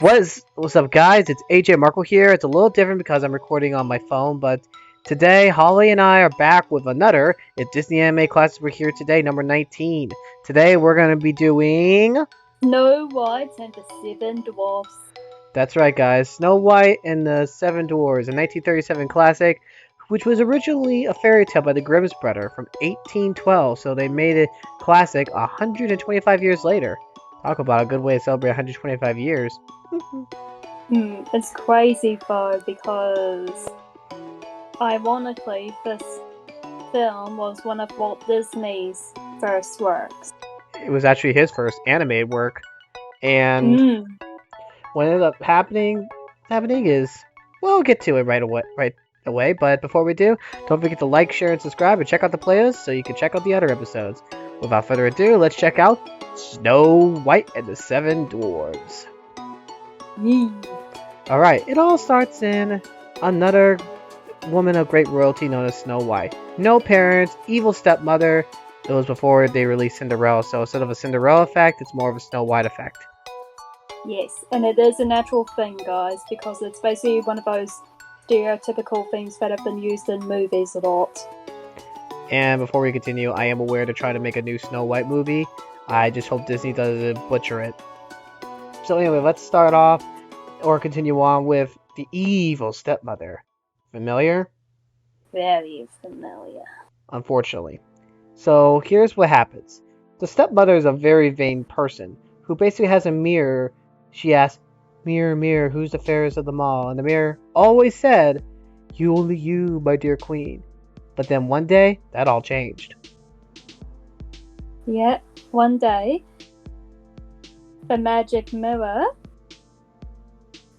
What's up, guys? It's ajmarkle here. It's a little different because I'm recording on my phone, but today Holly and I are back with another Disney anime class. We're here today, number 19. Today we're going to be doing... Snow White and the Seven Dwarfs. That's right, guys. Snow White and the Seven Dwarfs, a 1937 classic, which was originally a fairy tale by the Grimm's brother from 1812, so they made it classic 125 years later. Talk about a good way to celebrate 125 years. It's crazy though, because ironically this film was one of Walt Disney's first works. It was actually his first animated work, and what ended up happening is, we'll get to it right away, but before we do, don't forget to like, share, and subscribe, and check out the playlist so you can check out the other episodes. Without further ado, let's check out Snow White and the Seven Dwarfs. Alright, it all starts in another woman of great royalty known as Snow White. No parents, evil stepmother. It was before they released Cinderella, so instead of a Cinderella effect, it's more of a Snow White effect. Yes, and it is a natural thing, guys, because it's basically one of those stereotypical things that have been used in movies a lot. And before we continue, I am aware to try to make a new Snow White movie. I just hope Disney doesn't butcher it. So anyway, let's start off, or continue on with the evil stepmother. Familiar? Very familiar. Unfortunately. So here's what happens. The stepmother is a very vain person who basically has a mirror. She asks, "Mirror, mirror, who's the fairest of them all?" And the mirror always said, "You, only you, my dear queen." But then one day, that all changed. Yeah, one day, the magic mirror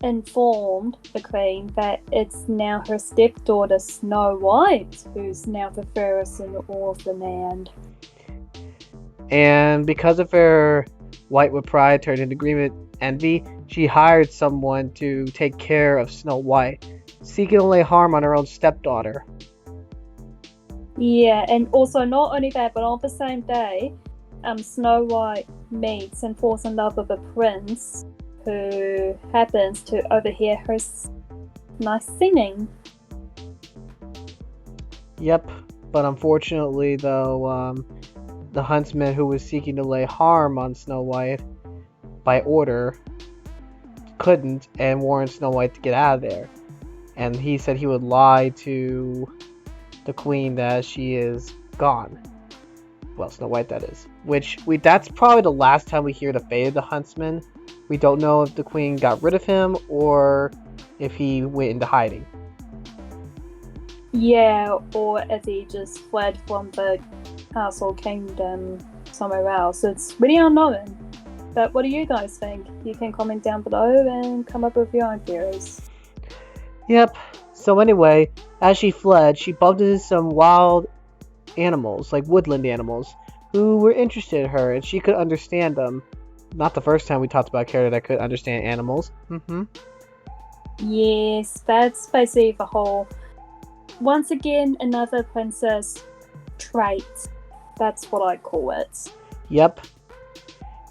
informed the queen that it's now her stepdaughter Snow White who's now the fairest in all of the land. And because of her White with pride turned into green with envy, she hired someone to take care of Snow White, seeking to lay harm on her own stepdaughter. Yeah, and also not only that, but on the same day, Snow White meets and falls in love with a prince who happens to overhear her nice singing. Yep, but unfortunately though, the huntsman who was seeking to lay harm on Snow White by order couldn't and warned Snow White to get out of there. And he said he would lie to the queen that she is gone. Well, Snow White, that is. That's probably the last time we hear the fate of the huntsman. We don't know if the queen got rid of him or if he went into hiding. Yeah, or if he just fled from the castle kingdom somewhere else. It's really unknown. But what do you guys think? You can comment down below and come up with your own theories. Yep. So anyway, as she fled, she bumped into some wild animals, like woodland animals, who were interested in her, and she could understand them. Not the first time we talked about a character that could understand animals. Yes, that's basically the whole... Once again, another princess trait. That's what I call it. Yep.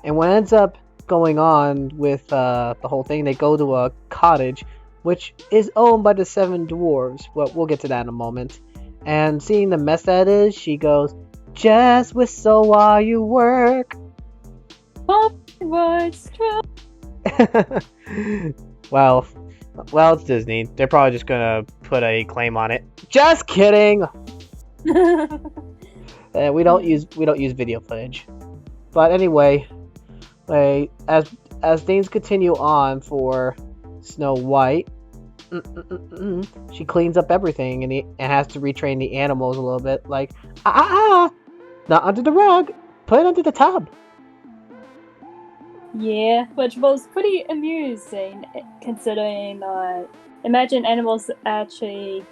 And what ends up going on with the whole thing, they go to a cottage, which is owned by the Seven Dwarfs. Well, we'll get to that in a moment. And seeing the mess that is, she goes, "Just whistle while you work." Oh, it's true. Well, it's Disney. They're probably just gonna put a claim on it. Just kidding. We don't use video footage. But anyway, as things continue on for Snow White, she cleans up everything and has to retrain the animals a little bit. Like, not under the rug, put it under the tub. Yeah, which was pretty amusing, considering, imagine animals actually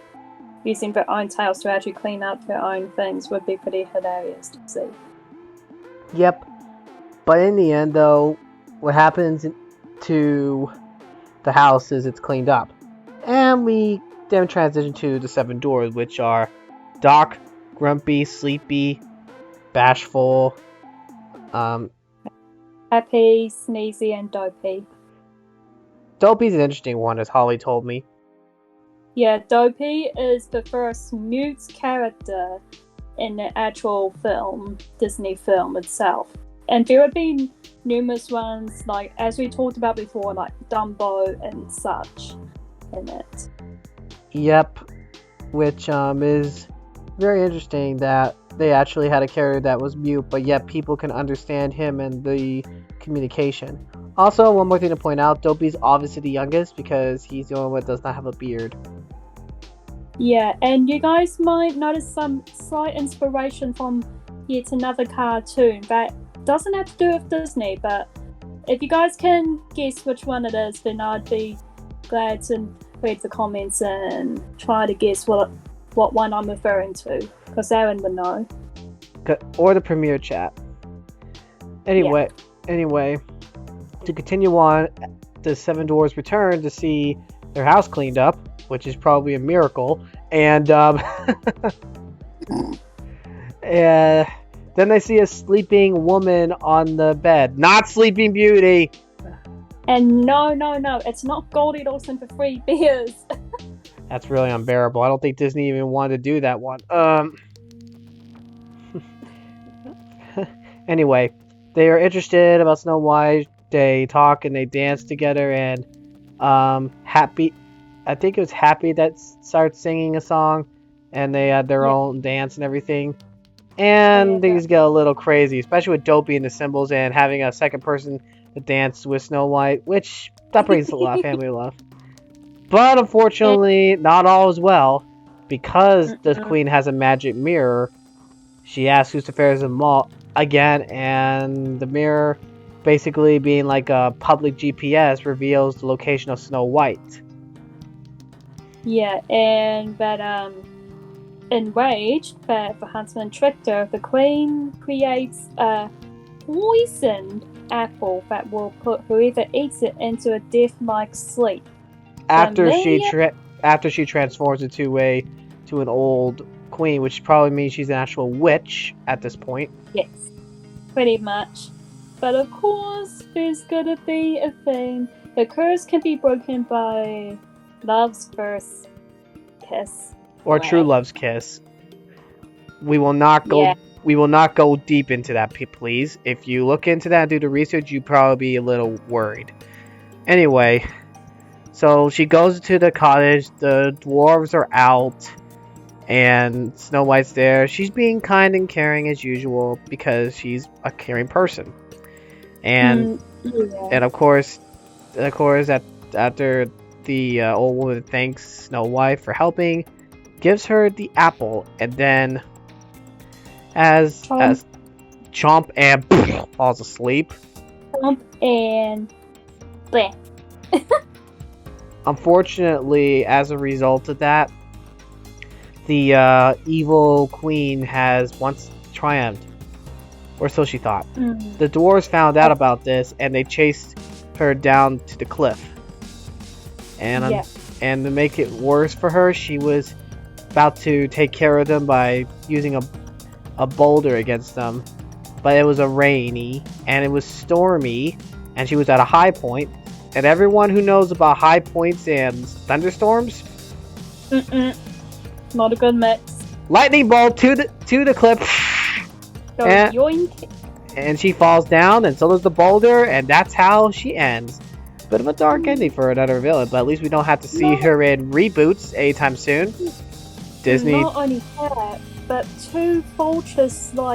using their own tails to actually clean up their own things would be pretty hilarious to see. Yep. But in the end, though, what happens to the house is it's cleaned up. And we then transition to the Seven Dwarfs, which are Doc, Grumpy, Sleepy, Bashful, Happy, Sneezy, and Dopey. Dopey's an interesting one, as Holly told me. Yeah, Dopey is the first mute character in the actual film, Disney film itself. And there have been numerous ones, like, as we talked about before, like Dumbo and such in it. Yep. Which is very interesting that they actually had a character that was mute, but yet people can understand him and the communication. Also, one more thing to point out, Dopey's obviously the youngest because he's the only one that does not have a beard. Yeah, and you guys might notice some slight inspiration from yet another cartoon that doesn't have to do with Disney, but if you guys can guess which one it is, then I'd be glad to read the comments and try to guess what one I'm referring to, because Aaron would know. Or the premiere chat. Anyway, to continue on, the Seven Dwarfs return to see their house cleaned up, which is probably a miracle, and then they see a sleeping woman on the bed. Not Sleeping Beauty! And no, it's not Goldie Lawson for free beers. That's really unbearable. I don't think Disney even wanted to do that one. Anyway, they are interested about Snow White. They talk and they dance together, and Happy, I think it was Happy that starts singing a song, and they had their own dance and everything. And things get a little crazy, especially with Dopey and the symbols and having a second person to dance with Snow White, which that brings a lot of family love. But unfortunately, not all is well, because the Queen has a magic mirror. She asks who's the fairest of them all again, and the mirror, basically being like a public GPS, reveals the location of Snow White. Yeah, and that enraged that the huntsman tricked her, the Queen creates a poisoned apple that will put whoever eats it into a death-like sleep. After she transforms into an old queen, which probably means she's an actual witch at this point. Yes, pretty much. But of course, there's gonna be a thing. The curse can be broken by love's first kiss. Or true love's kiss. We will not go deep into that, please. If you look into that and do the research, you'd probably be a little worried. Anyway, so she goes to the cottage. The dwarves are out, and Snow White's there. She's being kind and caring as usual because she's a caring person. And of course, after the old woman thanks Snow White for helping, gives her the apple, and then as Chomp and falls asleep. Chomp and bleh. Unfortunately, as a result of that, the evil queen has once triumphed, or so she thought. The dwarves found out about this, and they chased her down to the cliff. And to make it worse for her, she was about to take care of them by using a boulder against them, but it was a rainy and it was stormy, and she was at a high point. And everyone who knows about high points and thunderstorms, not a good mix. Lightning bolt to the cliff, and she falls down, and so does the boulder, and that's how she ends. Bit of a dark ending for another villain, but at least we don't have to see her in reboots anytime soon. Disney. Not only that, but two vultures stare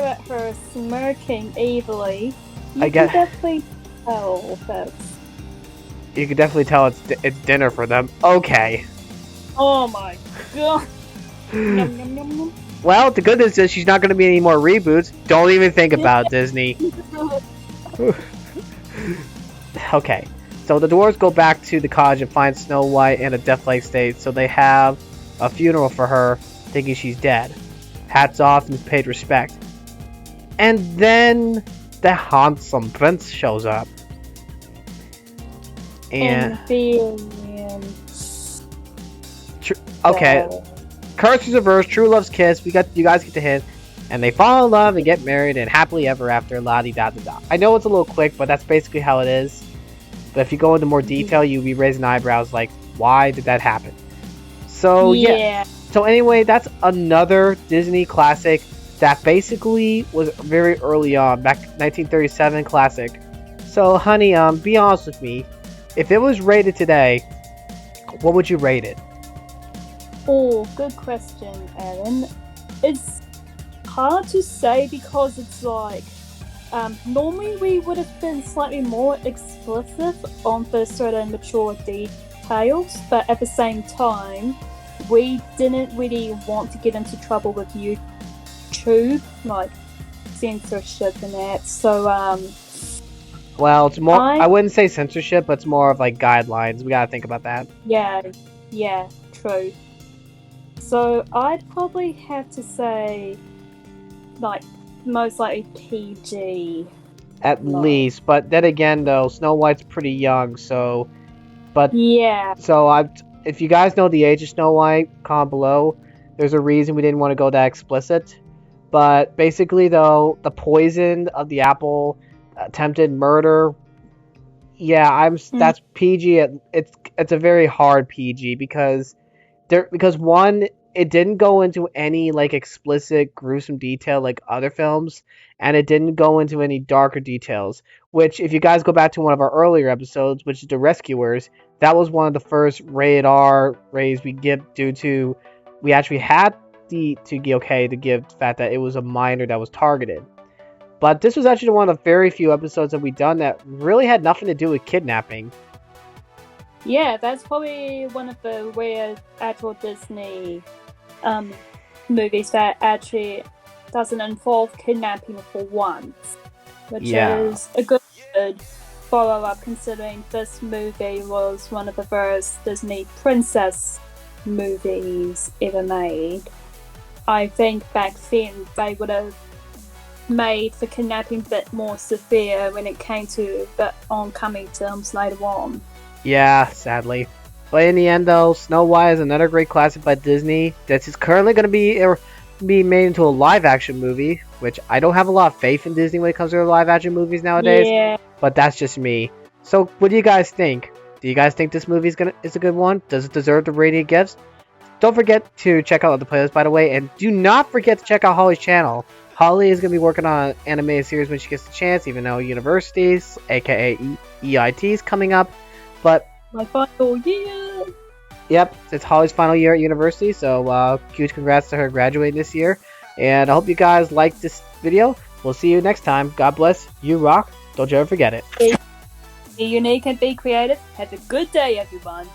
at her smirking evilly. You can definitely tell, folks. You can definitely tell it's dinner for them. Okay. Oh my god. Yum, yum, yum, yum. Well, the good news is she's not going to be any more reboots. Don't even think about it, Disney. Okay. So the dwarves go back to the cottage and find Snow White in a death-like state, so they have a funeral for her, thinking she's dead. Hats off and paid respect. And then the handsome prince shows up. And okay. Curse is reversed, true love's kiss. You guys get the hint. and they fall in love and get married and happily ever after, la di da da da. I know it's a little quick, but that's basically how it is. But if you go into more detail, you'll be raising eyebrows like, why did that happen? So yeah. So anyway, that's another Disney classic that basically was very early on, back 1937 classic. So honey, be honest with me. If it was rated today, what would you rate it? Oh, good question, Aaron. It's hard to say because it's like normally we would have been slightly more explicit on the certain mature details, but at the same time, we didn't really want to get into trouble with YouTube, like censorship and that. So well, it's more. I wouldn't say censorship, but it's more of like guidelines. We gotta think about that. Yeah, true. So I'd probably have to say, like, most likely PG. At least, but then again, though, Snow White's pretty young, so. But yeah. So if you guys know the age of Snow White, comment below. There's a reason we didn't want to go that explicit. But basically, though, the poison of the apple, attempted murder. Yeah, that's PG. It's a very hard PG because one, it didn't go into any like explicit gruesome detail like other films, and it didn't go into any darker details, which if you guys go back to one of our earlier episodes, which is The Rescuers, that was one of the first rated R rays we give due to we actually had to give the fact that it was a minor that was targeted. But this was actually one of the very few episodes that we've done that really had nothing to do with kidnapping. Yeah, that's probably one of the rare actual Disney movies that actually doesn't involve kidnapping for once, which is a good follow-up considering this movie was one of the first Disney princess movies ever made. I think back then they would have made the kidnapping a bit more severe when it came to the oncoming films later on. Yeah, sadly. But in the end, though, Snow White is another great classic by Disney that is currently going to be made into a live-action movie, which I don't have a lot of faith in Disney when it comes to live-action movies nowadays. Yeah. But that's just me. So, what do you guys think? Do you guys think this movie is a good one? Does it deserve the rating it gives? Don't forget to check out the playlist, by the way, and do not forget to check out Holly's channel. Holly is going to be working on an animated series when she gets the chance, even though universities, aka EIT, is coming up. But my final year. Yep, it's Holly's final year at university, so huge congrats to her graduating this year. And I hope you guys liked this video. We'll see you next time. God bless. You rock. Don't you ever forget it. Be unique and be creative. Have a good day, everyone.